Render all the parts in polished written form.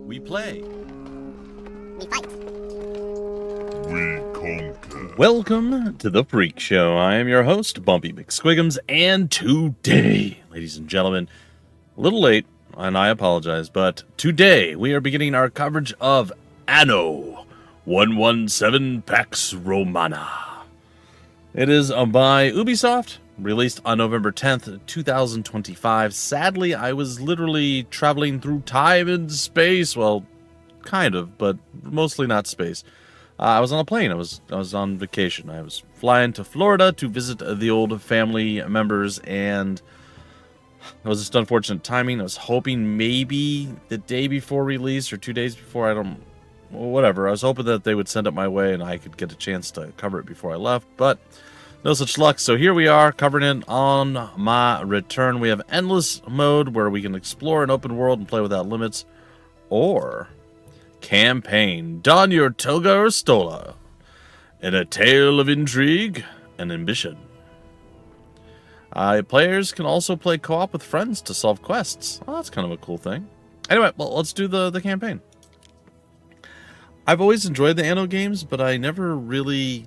We play. We fight. We conquer. Welcome to the Freak Show. I am your host, Bumpy McSquigums, and today, ladies and gentlemen, a little late, and I apologize, but today we are beginning our coverage of Anno 117 Pax Romana. It is by Ubisoft, released on November 10th, 2025. Sadly, I was literally traveling through time and space. Well, kind of, but mostly not space. I was on a plane. I was on vacation. I was flying to Florida to visit the old family members, and it was just unfortunate timing. I was hoping maybe the day before release or 2 days before, whatever. I was hoping that they would send it my way and I could get a chance to cover it before I left, but no such luck. So here we are, covering it on my return. We have endless mode where we can explore an open world and play without limits, or campaign, don your toga or stola in a tale of intrigue and ambition. Players can also play co-op with friends to solve quests. Oh, that's kind of a cool thing. Anyway, well, let's do the campaign. I've always enjoyed the Anno games, but I never really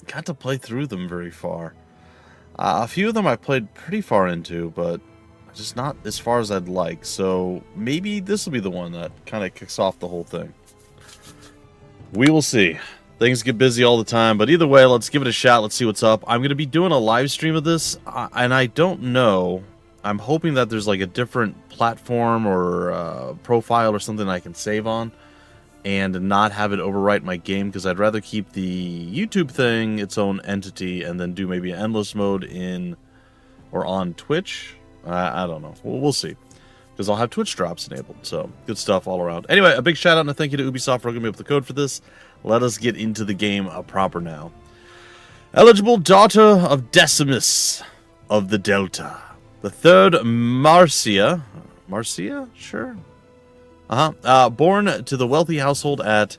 got to play through them very far. A few of them I played pretty far into, but just not as far as I'd like. So maybe this will be the one that kind of kicks off the whole thing. We will see. Things get busy all the time, but either way, let's give it a shot. Let's see what's up. I'm going to be doing a live stream of this, and I don't know. I'm hoping that there's like a different platform or profile or something I can save on and not have it overwrite my game, because I'd rather keep the YouTube thing its own entity and then do maybe an endless mode in or on Twitch. I don't know. We'll see, because I'll have Twitch drops enabled. So good stuff all around. Anyway, a big shout out and a thank you to Ubisoft for hooking me up with the code for this. Let us get into the game proper now. Eligible daughter of Decimus of the Delta, the third Marcia. Marcia? Sure. Born to the wealthy household at,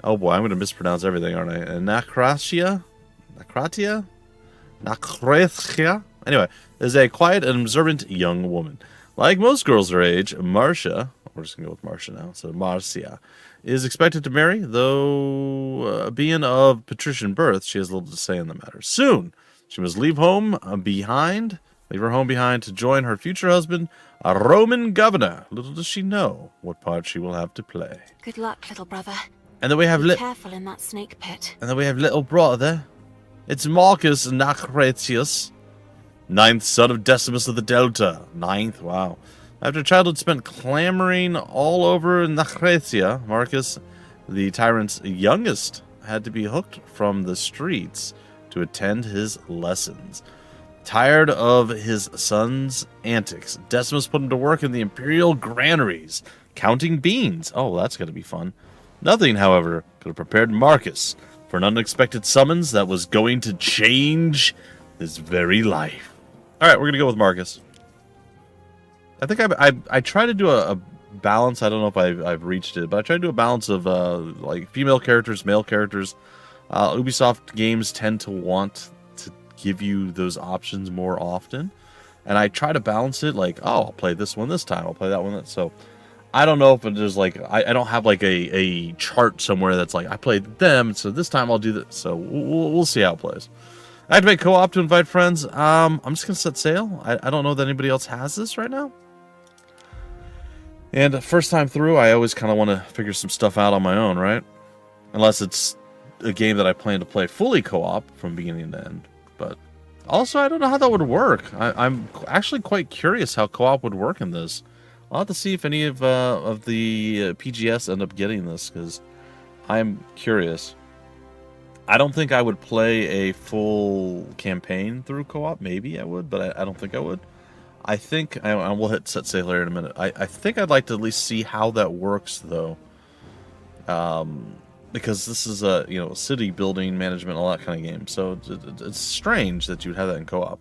oh boy, I'm going to mispronounce everything, aren't I? Nakratia? Anyway, is a quiet and observant young woman. Like most girls her age, Marcia, we're just going to go with Marcia now, so Marcia, is expected to marry, though being of patrician birth, she has little to say in the matter. Soon, she must leave her home behind to join her future husband, a Roman governor. Little does she know what part she will have to play. Good luck, little brother. And then we have Be careful in that snake pit. And then we have little brother. It's Marcus Nacratius, ninth son of Decimus of the Delta. Ninth, wow. After childhood spent clamoring all over Nacratia, Marcus, the tyrant's youngest, had to be hooked from the streets to attend his lessons. Tired of his son's antics, Decimus put him to work in the imperial granaries, counting beans. Oh, that's going to be fun. Nothing, however, could have prepared Marcus for an unexpected summons that was going to change his very life. All right, we're going to go with Marcus. I think I try to do a balance. I don't know if I've reached it, but I try to do a balance of like female characters, male characters. Ubisoft games tend to want to give you those options more often, and I try to balance it like, oh, I'll play this one this time, I'll play that one so I don't know if it is like I don't have like a chart somewhere that's like I played them, so this time I'll do that. So we'll see how it plays. Activate co-op to invite friends. I'm just gonna set sail. I don't know that anybody else has this right now, and first time through I always kind of want to figure some stuff out on my own, right? Unless it's a game that I plan to play fully co-op from beginning to end. But also, I don't know how that would work. I'm actually quite curious how co-op would work in this. I'll have to see if any of the PGS end up getting this, because I'm curious. I don't think I would play a full campaign through co-op. Maybe I would, but I don't think I would. I think, I will hit set sail here in a minute. I think I'd like to at least see how that works, though. Because this is a city building management, all that kind of game. So it's strange that you'd have that in co-op.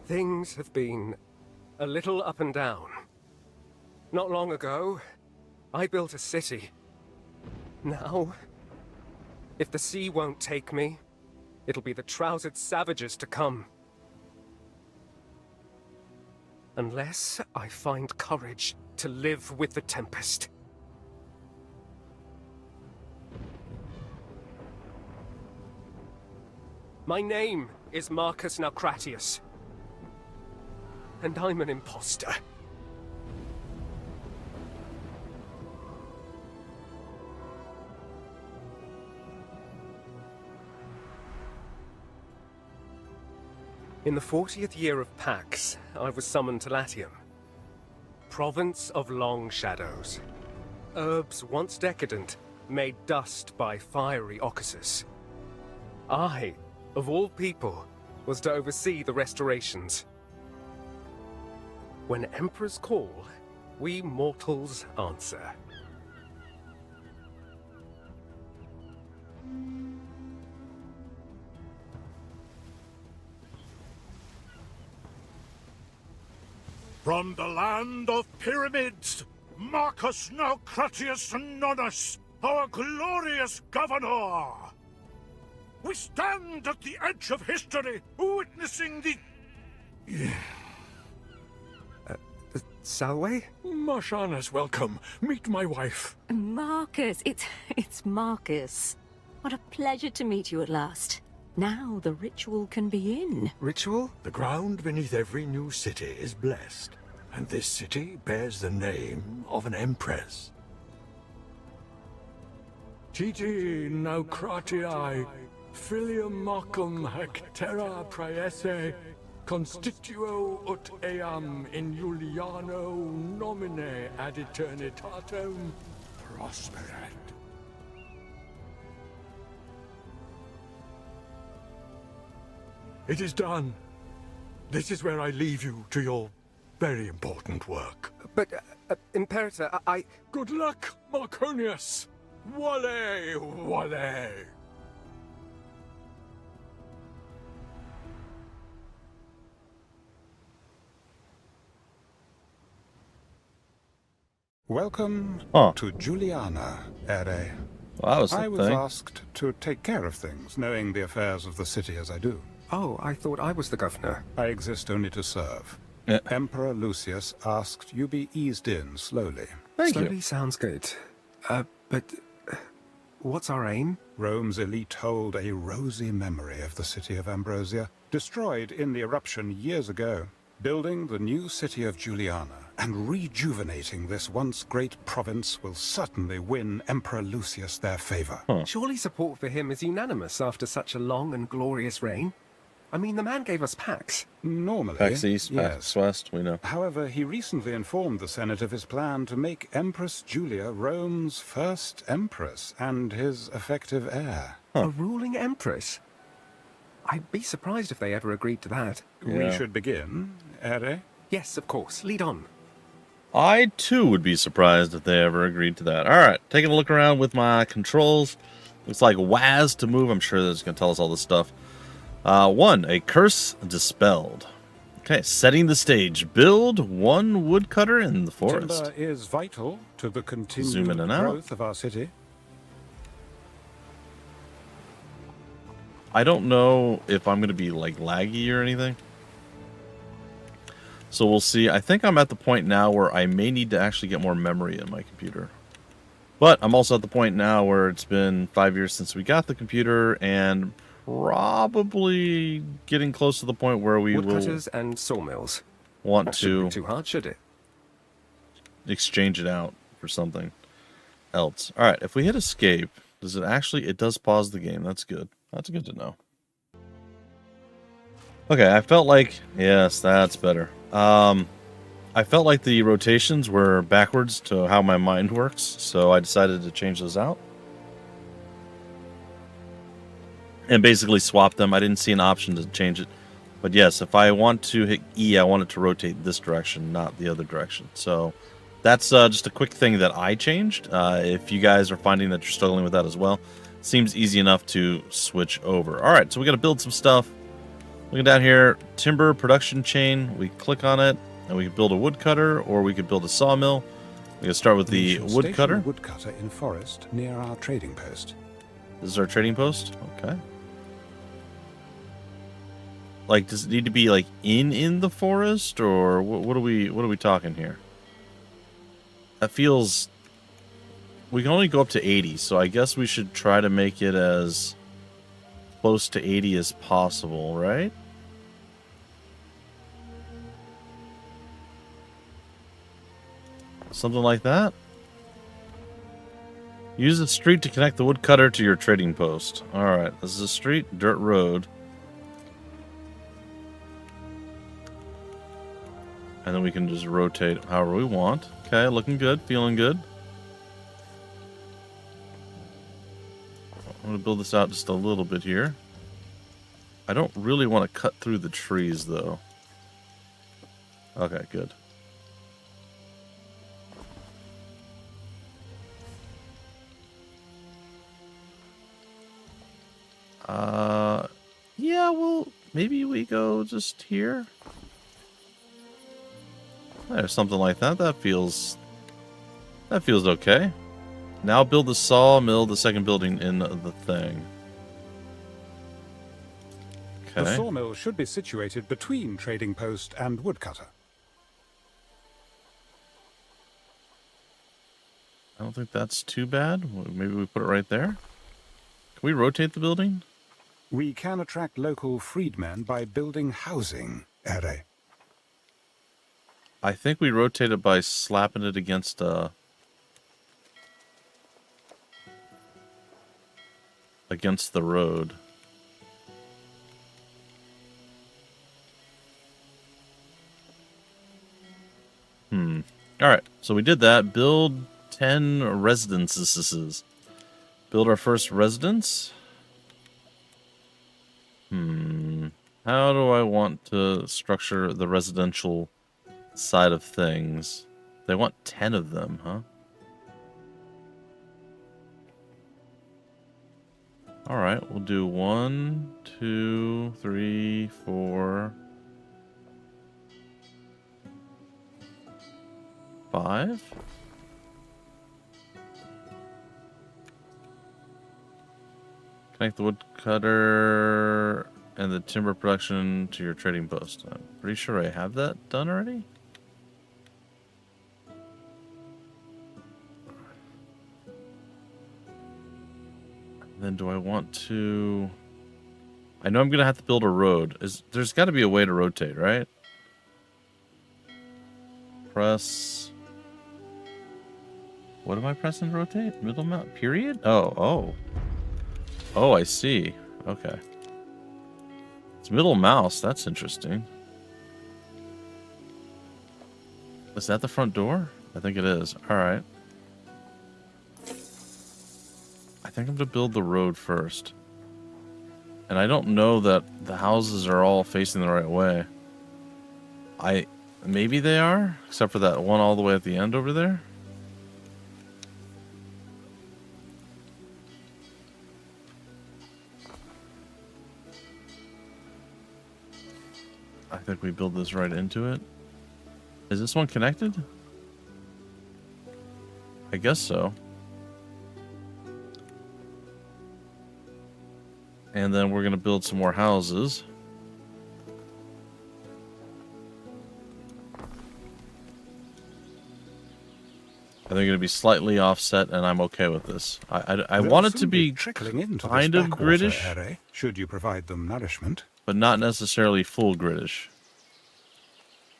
Things have been a little up and down. Not long ago, I built a city. Now, If the sea won't take me, it'll be the trousered savages to come. Unless I find courage to live with the Tempest. My name is Marcus Naucratius. And I'm an imposter. In the 40th year of Pax, I was summoned to Latium, province of long shadows. Herbs once decadent, made dust by fiery Occusus. I, of all people, was to oversee the restorations. When emperors call, we mortals answer. From the land of pyramids, Marcus Naucratius Nonnus, our glorious governor! We stand at the edge of history, witnessing the... Salway? Marshana's welcome. Meet my wife. Marcus, it's Marcus. What a pleasure to meet you at last. Now the ritual can begin. Ritual? The ground beneath every new city is blessed, and this city bears the name of an empress. Titi Naucratii, filium Marcum Hectera Praese, constituo ut eam in Juliano nomine ad eternitatem prosperet. It is done. This is where I leave you to your very important work. But, Imperator, I... Good luck, Marconius! Wale, wale! Welcome Huh. to Juliana, Ere. Well, that was I the was thing. asked to take care of things, knowing the affairs of the city as I do. Oh, I thought I was the governor. I exist only to serve. Yeah. Emperor Lucius asked you be eased in slowly. Thank Slowly you. sounds good. But... what's our aim? Rome's elite hold a rosy memory of the city of Ambrosia, destroyed in the eruption years ago. Building the new city of Juliana and rejuvenating this once great province will certainly win Emperor Lucius their favor. Surely support for him is unanimous after such a long and glorious reign? I mean, the man gave us Pax. Normally, Pax East, yes. Pax West, we know. However, he recently informed the Senate of his plan to make Empress Julia Rome's first empress and his effective heir. A ruling empress? I'd be surprised if they ever agreed to that. We Yeah. should begin, Ere. Yes, of course. Lead on. I, too, would be surprised if they ever agreed to that. All right, taking a look around with my controls. Looks like WAS to move. I'm sure that's going to tell us all this stuff. 1, a curse dispelled. Okay, setting the stage. Build 1 woodcutter in the forest. Timber is vital to the Zoom in continued and out. growth of our city. I don't know if I'm going to be, like, laggy or anything. So we'll see. I think I'm at the point now where I may need to actually get more memory in my computer. But I'm also at the point now where it's been 5 years since we got the computer, and probably getting close to the point where we will Woodcutters and sawmills. want That shouldn't to be too hard, should it? exchange it out for something else. All right, if we hit escape, does it actually... It does pause the game. That's good. That's good to know. Okay, I felt like... Yes, that's better. I felt like the rotations were backwards to how my mind works, so I decided to change those out. And basically swap them. I didn't see an option to change it. But yes, if I want to hit E, I want it to rotate this direction, not the other direction. So that's just a quick thing that I changed. If you guys are finding that you're struggling with that as well, seems easy enough to switch over. All right, so we got to build some stuff. Looking down here, timber production chain. We click on it, and we can build a woodcutter, or we could build a sawmill. We can start with the We should woodcutter. station a woodcutter in forest near our trading post. This is our trading post? Okay. Like, does it need to be like in the forest, or what are we talking here? That feels. We can only go up to 80, so I guess we should try to make it as close to 80 as possible, right? Something like that. Use the street to connect the woodcutter to your trading post. Alright, this is a street, dirt road. And then we can just rotate however we want. Okay, looking good, feeling good. I'm going to build this out just a little bit here. I don't really want to cut through the trees, though. Okay, good. Yeah, well, maybe we go just here. There's something like that. That feels okay. Now build the sawmill, the second building in the thing. Okay. The sawmill should be situated between trading post and woodcutter. I don't think that's too bad. Maybe we put it right there. Can we rotate the building? We can attract local freedmen by building housing, Ere. I think we rotate it by slapping it against the road. Alright, so we did that. Build 10 residences. Build our first residence. How do I want to structure the residential side of things? They want 10 of them, huh? Alright, we'll do 1, 2, 3, 4, 5. Connect the woodcutter and the timber production to your trading post. I'm pretty sure I have that done already. Then do I want to... I know I'm going to have to build a road. There's got to be a way to rotate, right? Press... What am I pressing to rotate? Middle mouse? Period? Oh, I see. Okay. It's middle mouse. That's interesting. Is that the front door? I think it is. Alright. I think I'm going to build the road first. And I don't know that the houses are all facing the right way. Maybe they are, except for that one all the way at the end over there. I think we build this right into it. Is this one connected? I guess so. And then we're going to build some more houses. I think they're going to be slightly offset, and I'm okay with this. I want it to be kind of British, should you provide them nourishment, but not necessarily full British.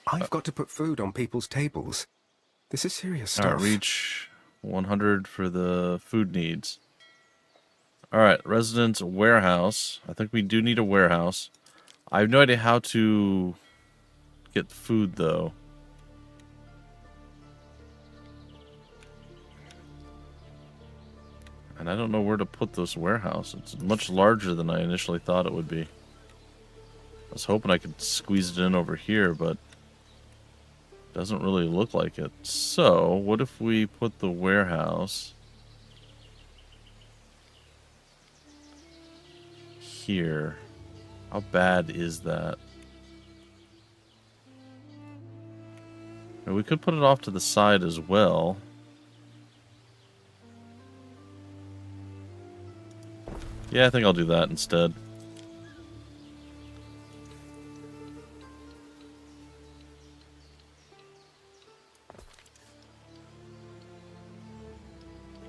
I've got to put food on people's tables. This is serious stuff. Alright, reach 100 for the food needs. Alright, residence warehouse. I think we do need a warehouse. I have no idea how to get food, though. And I don't know where to put this warehouse. It's much larger than I initially thought it would be. I was hoping I could squeeze it in over here, but doesn't really look like it. So, what if we put the warehouse here? How bad is that? And we could put it off to the side as well. Yeah, I think I'll do that instead.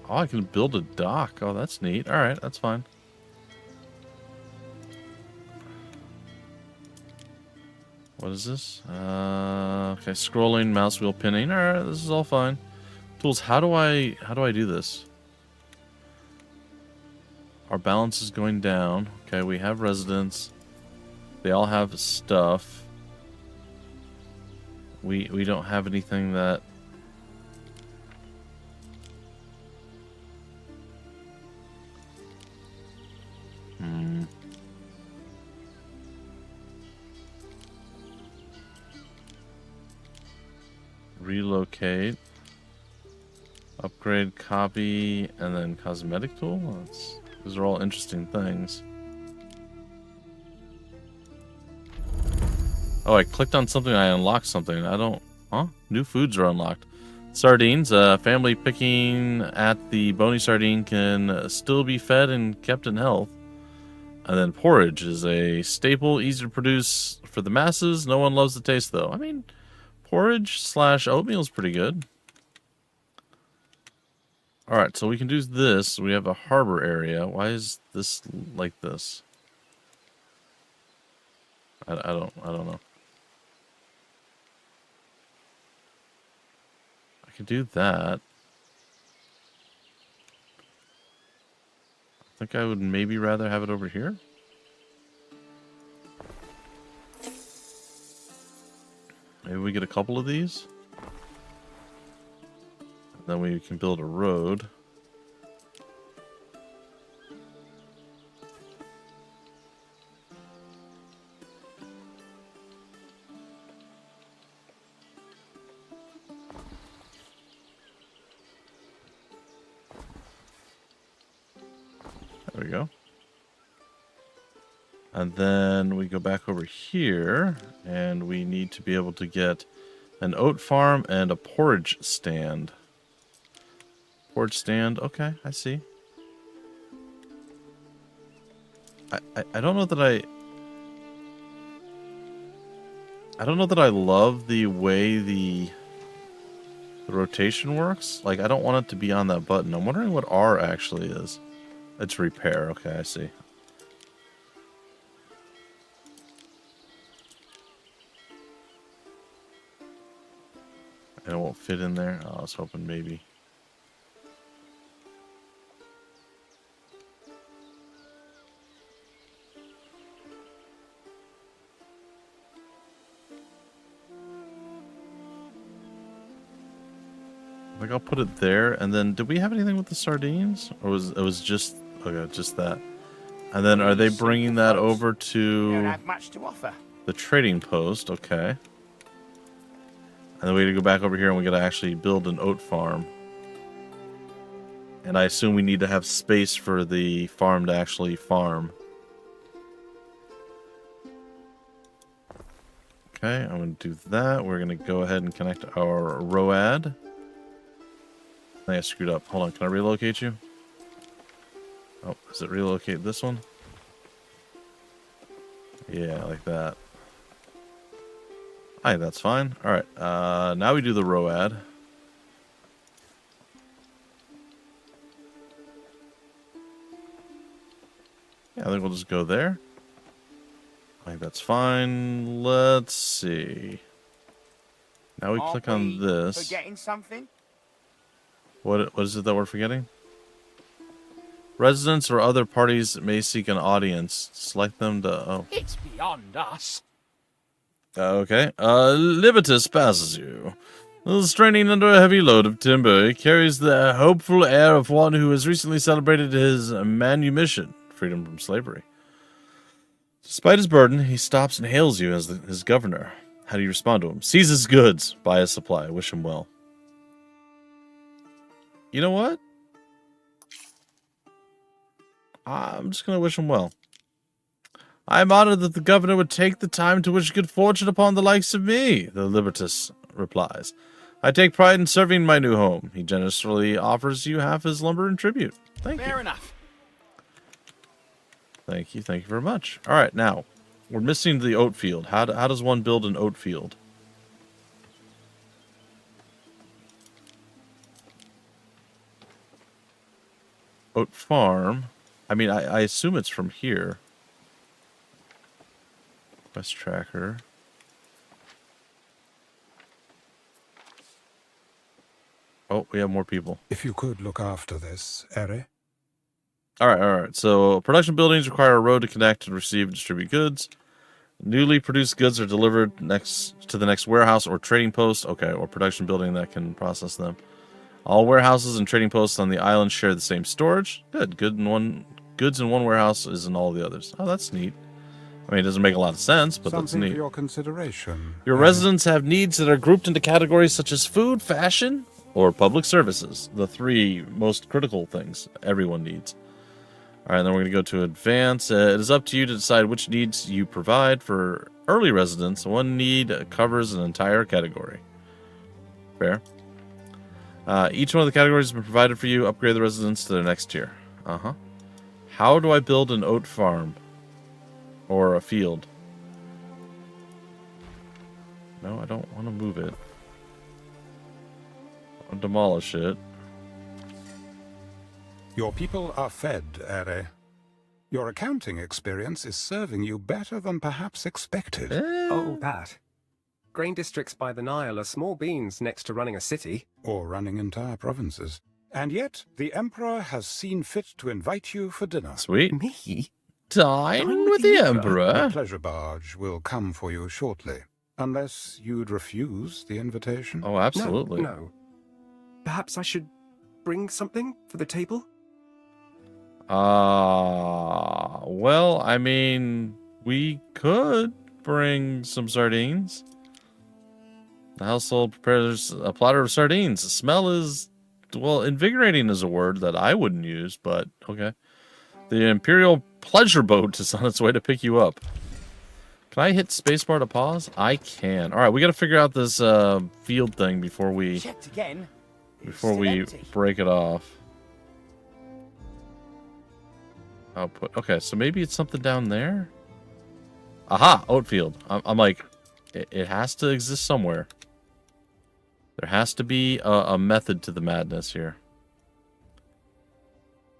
Oh, I can build a dock. Oh, that's neat. Alright, that's fine. What is this? Okay, scrolling, mouse wheel pinning. Alright, this is all fine. Tools, how do I do this? Our balance is going down. Okay, we have residents. They all have stuff. We don't have anything that... Relocate. Upgrade, copy, and then cosmetic tool? Those are all interesting things. Oh, I clicked on something, I unlocked something. I don't... Huh? New foods are unlocked. Sardines. Family picking at the bony sardine can still be fed and kept in health. And then porridge is a staple, easy to produce for the masses. No one loves the taste, though. I mean, porridge / oatmeal is pretty good. Alright, so we can do this. We have a harbor area. Why is this like this? I don't know. I can do that. I think I would maybe rather have it over here. Maybe we get a couple of these. Then we can build a road. There we go. And then we go back over here, and we need to be able to get an oat farm and a porridge stand. Porridge stand, okay, I see. I don't know that I don't know that I love the way the rotation works. Like, I don't want it to be on that button. I'm wondering what R actually is. It's repair, okay, I see. And it won't fit in there. Oh, I was hoping maybe. I think I'll put it there, and then did we have anything with the sardines, or was it was just okay, just that? And then are they bringing that over to Don't have much to offer. the trading post? Okay. And then we gotta go back over here, and we gotta actually build an oat farm. And I assume we need to have space for the farm to actually farm. Okay, I'm gonna do that. We're gonna go ahead and connect our ROAD. I think I screwed up. Hold on, can I relocate you? Oh, does it relocate this one? Yeah, like that. Alright, that's fine. Alright, now we do the ROAD. Yeah, I think we'll just go there. I think that's fine. Let's see. Now we click on this. Forgetting something? What is it that we're forgetting? Residents or other parties may seek an audience. Select them to... Oh. It's beyond us. Okay. Libertas passes you. Straining under a heavy load of timber, he carries the hopeful air of one who has recently celebrated his manumission, freedom from slavery. Despite his burden, he stops and hails you as his governor. How do you respond to him? Seize his goods, buy his supply, wish him well. You know what? I'm just going to wish him well. I am honored that the governor would take the time to wish good fortune upon the likes of me, the Libertas replies. I take pride in serving my new home. He generously offers you half his lumber in tribute. Thank you. Fair enough. Thank you very much. All right, now we're missing the oat field. How does one build an oat field? Oat farm. I mean, I assume it's from here. Quest tracker. Oh, we have more people. If you could look after this, Eri. All right. So production buildings require a road to connect and receive and distribute goods. Newly produced goods are delivered next to the next warehouse or trading post. Okay, or production building that can process them. All warehouses and trading posts on the island share the same storage. Good. Goods in one warehouse is in all the others. Oh, that's neat. I mean, it doesn't make a lot of sense, but that's Something neat. for your consideration. Your residents have needs that are grouped into categories such as food, fashion, or public services. The three most critical things everyone needs. All right, then we're going to go to advance. It is up to you to decide which needs you provide. For early residents, one need covers an entire category. Fair. Each one of the categories has been provided for you. Upgrade the residents to their next tier. How do I build an oat farm? Or a field? No, I don't want to move it. I'll demolish it. Your people are fed, Eri. Your accounting experience is serving you better than perhaps expected. Oh, that. Grain districts by the Nile are small beans next to running a city. Or running entire provinces. And yet, the Emperor has seen fit to invite you for dinner. Sweet. Me? Dine with the The Emperor. pleasure barge will come for you shortly. Unless you'd refuse the invitation. Oh, absolutely. No. Perhaps I should bring something for the table? Well, I mean, we could bring some sardines. The household prepares a platter of sardines. The smell is, well, invigorating is a word that I wouldn't use, but okay. The Imperial pleasure boat is on its way to pick you up. Can I hit spacebar to pause? I can. All right, we got to figure out this field thing before we Checked again. before we break it off. Output. Okay, so maybe it's something down there. Aha, oat field. I'm like, it has to exist somewhere. There has to be a method to the madness here.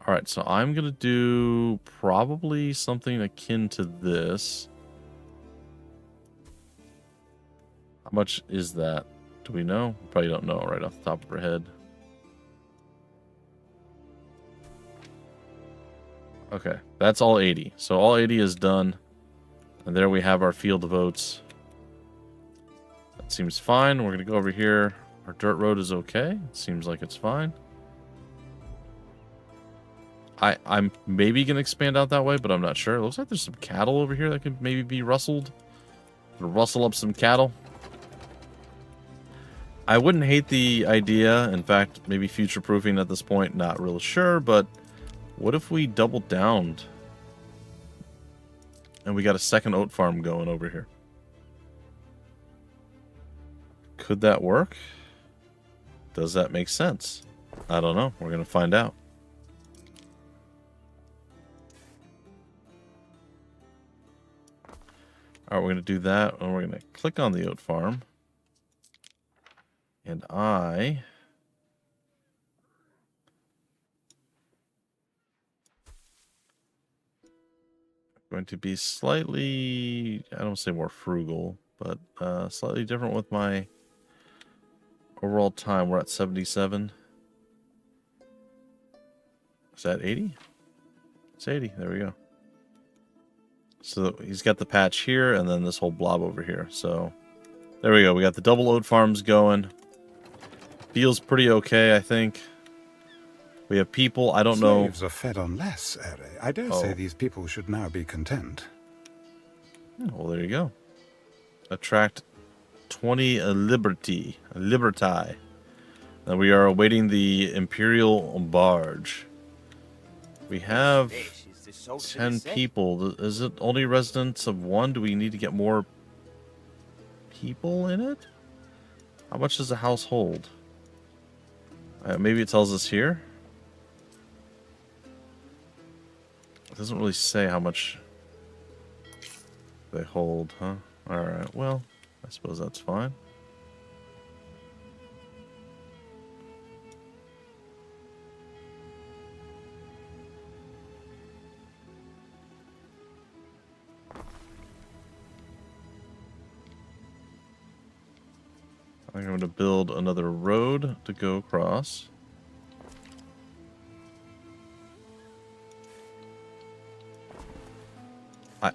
All right, so I'm gonna do probably something akin to this. How much is that? Do we know? Probably don't know right off the top of our head. Okay, that's all 80. So all 80 is done. And there we have our field of oats. That seems fine. We're going to go over here. Our dirt road is okay. It seems like it's fine. I'm maybe going to expand out that way, but I'm not sure. It looks like there's some cattle over here that could maybe be rustled. Rustle up some cattle. I wouldn't hate the idea. In fact, maybe future-proofing at this point. Not really sure, but what if we doubled down and we got a second oat farm going over here? Could that work? Does that make sense? I don't know. We're going to find out. All right, we're going to do that, and we're going to click on the oat farm. And I'm going to be slightly, I don't say more frugal, but slightly different with my overall time. We're at 77. Is that 80? It's 80. There we go. So he's got the patch here and then this whole blob over here. So there we go. We got the double oat farms going. Feels pretty okay, I think. We have people, I don't know. Slaves are fed on less, Eri. I dare say these people should now be content. Well, there you go. Attract 20 liberty. And we are awaiting the Imperial barge. We have 10 people. Is it only residents of one? Do we need to get more people in it? How much does a house hold? Maybe it tells us here. doesn't really say how much they hold, huh? Alright, well, I suppose that's fine. I'm going to build another road to go across.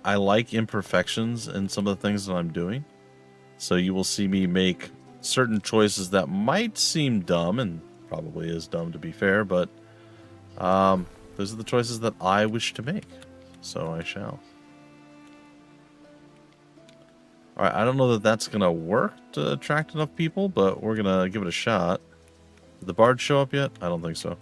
I like imperfections in some of the things that I'm doing. So you will see me make certain choices that might seem dumb, and probably is dumb to be fair, but those are the choices that I wish to make. So I shall. Alright, I don't know that that's going to work to attract enough people, but we're going to give it a shot. Did the bards show up yet? I don't think so.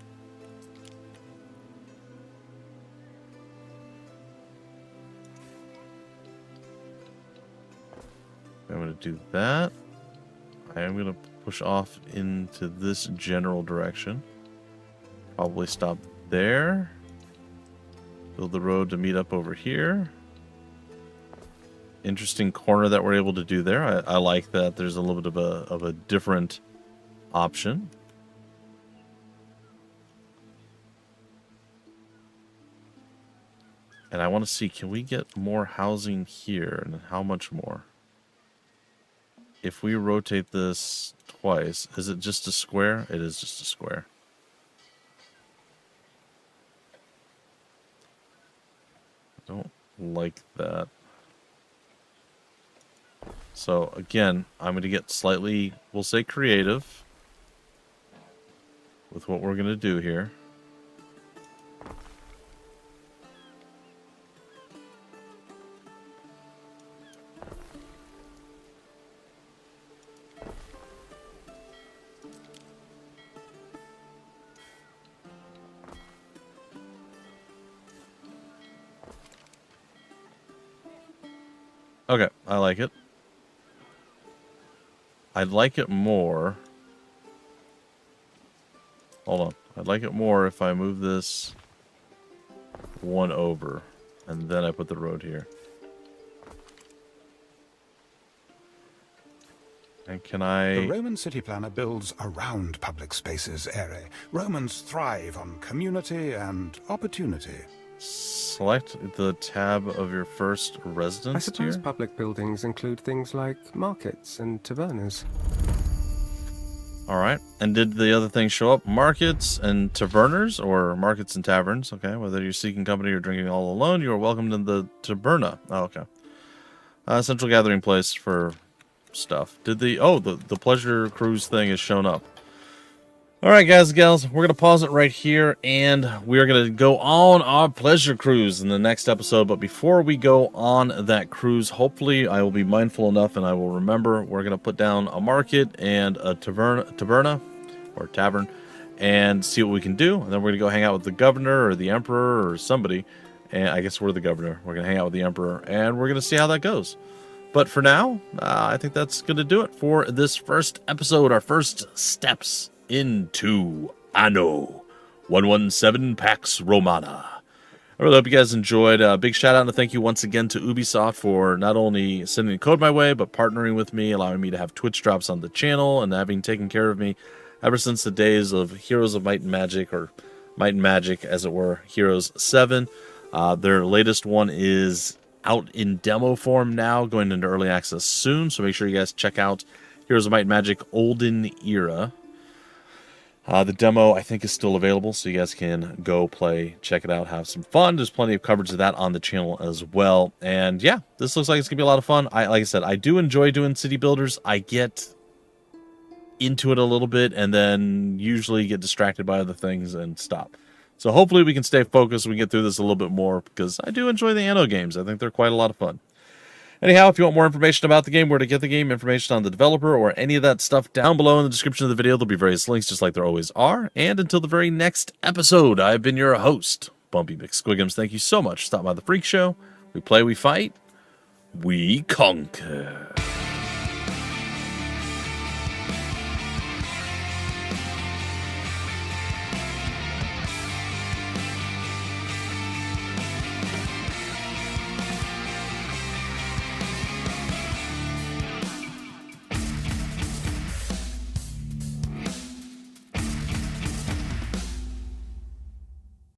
I'm going to do that. I am going to push off into this general direction. Probably stop there. Build the road to meet up over here. Interesting corner that we're able to do there. I like that there's a little bit of a different option. And I want to see, can we get more housing here, and how much more? If we rotate this twice, is it just a square? It is just a square. I don't like that. So again, I'm going to get slightly, we'll say creative with what we're going to do here. Okay, I like it. I'd like it more. Hold on. I'd like it more if I move this one over, and then I put the road here. And can I... The Roman city planner builds around public spaces, Ere. Romans thrive on community and opportunity. Select the tab of your first residence I suppose tier? public buildings include things like markets and tavernas. Alright. And did the other things show up? Markets and taverners, or markets and taverns. Okay. Whether you're seeking company or drinking all alone, you are welcome to the taberna. Oh, okay. Central gathering place for stuff. Did the pleasure cruise thing has shown up. Alright, guys and gals, we're going to pause it right here, and we're going to go on our pleasure cruise in the next episode. But before we go on that cruise, hopefully I will be mindful enough and I will remember we're going to put down a market and a taverna, or tavern, and see what we can do. And then we're going to go hang out with the governor or the emperor or somebody. And I guess we're the governor. We're going to hang out with the emperor, and we're going to see how that goes. But for now, I think that's going to do it for this first episode, our first steps into Anno 117 Pax Romana. I really hope you guys enjoyed. A big shout out and a thank you once again to Ubisoft for not only sending code my way, but partnering with me, allowing me to have Twitch drops on the channel, and having taken care of me ever since the days of Heroes of Might and Magic, or Might and Magic as it were, Heroes 7. Their latest one is out in demo form now, going into early access soon, so make sure you guys check out Heroes of Might and Magic Olden Era. The demo, I think, is still available, so you guys can go play, check it out, have some fun. There's plenty of coverage of that on the channel as well. And yeah, this looks like it's going to be a lot of fun. Like I said, I do enjoy doing city builders. I get into it a little bit and then usually get distracted by other things and stop. So hopefully we can stay focused and we get through this a little bit more, because I do enjoy the Anno games. I think they're quite a lot of fun. Anyhow, if you want more information about the game, where to get the game, information on the developer, or any of that stuff, down below in the description of the video, there'll be various links just like there always are. And until the very next episode, I've been your host, Bumpy McSquigums. Thank you so much for stopping by the Freak Show. We play, we fight, we conquer.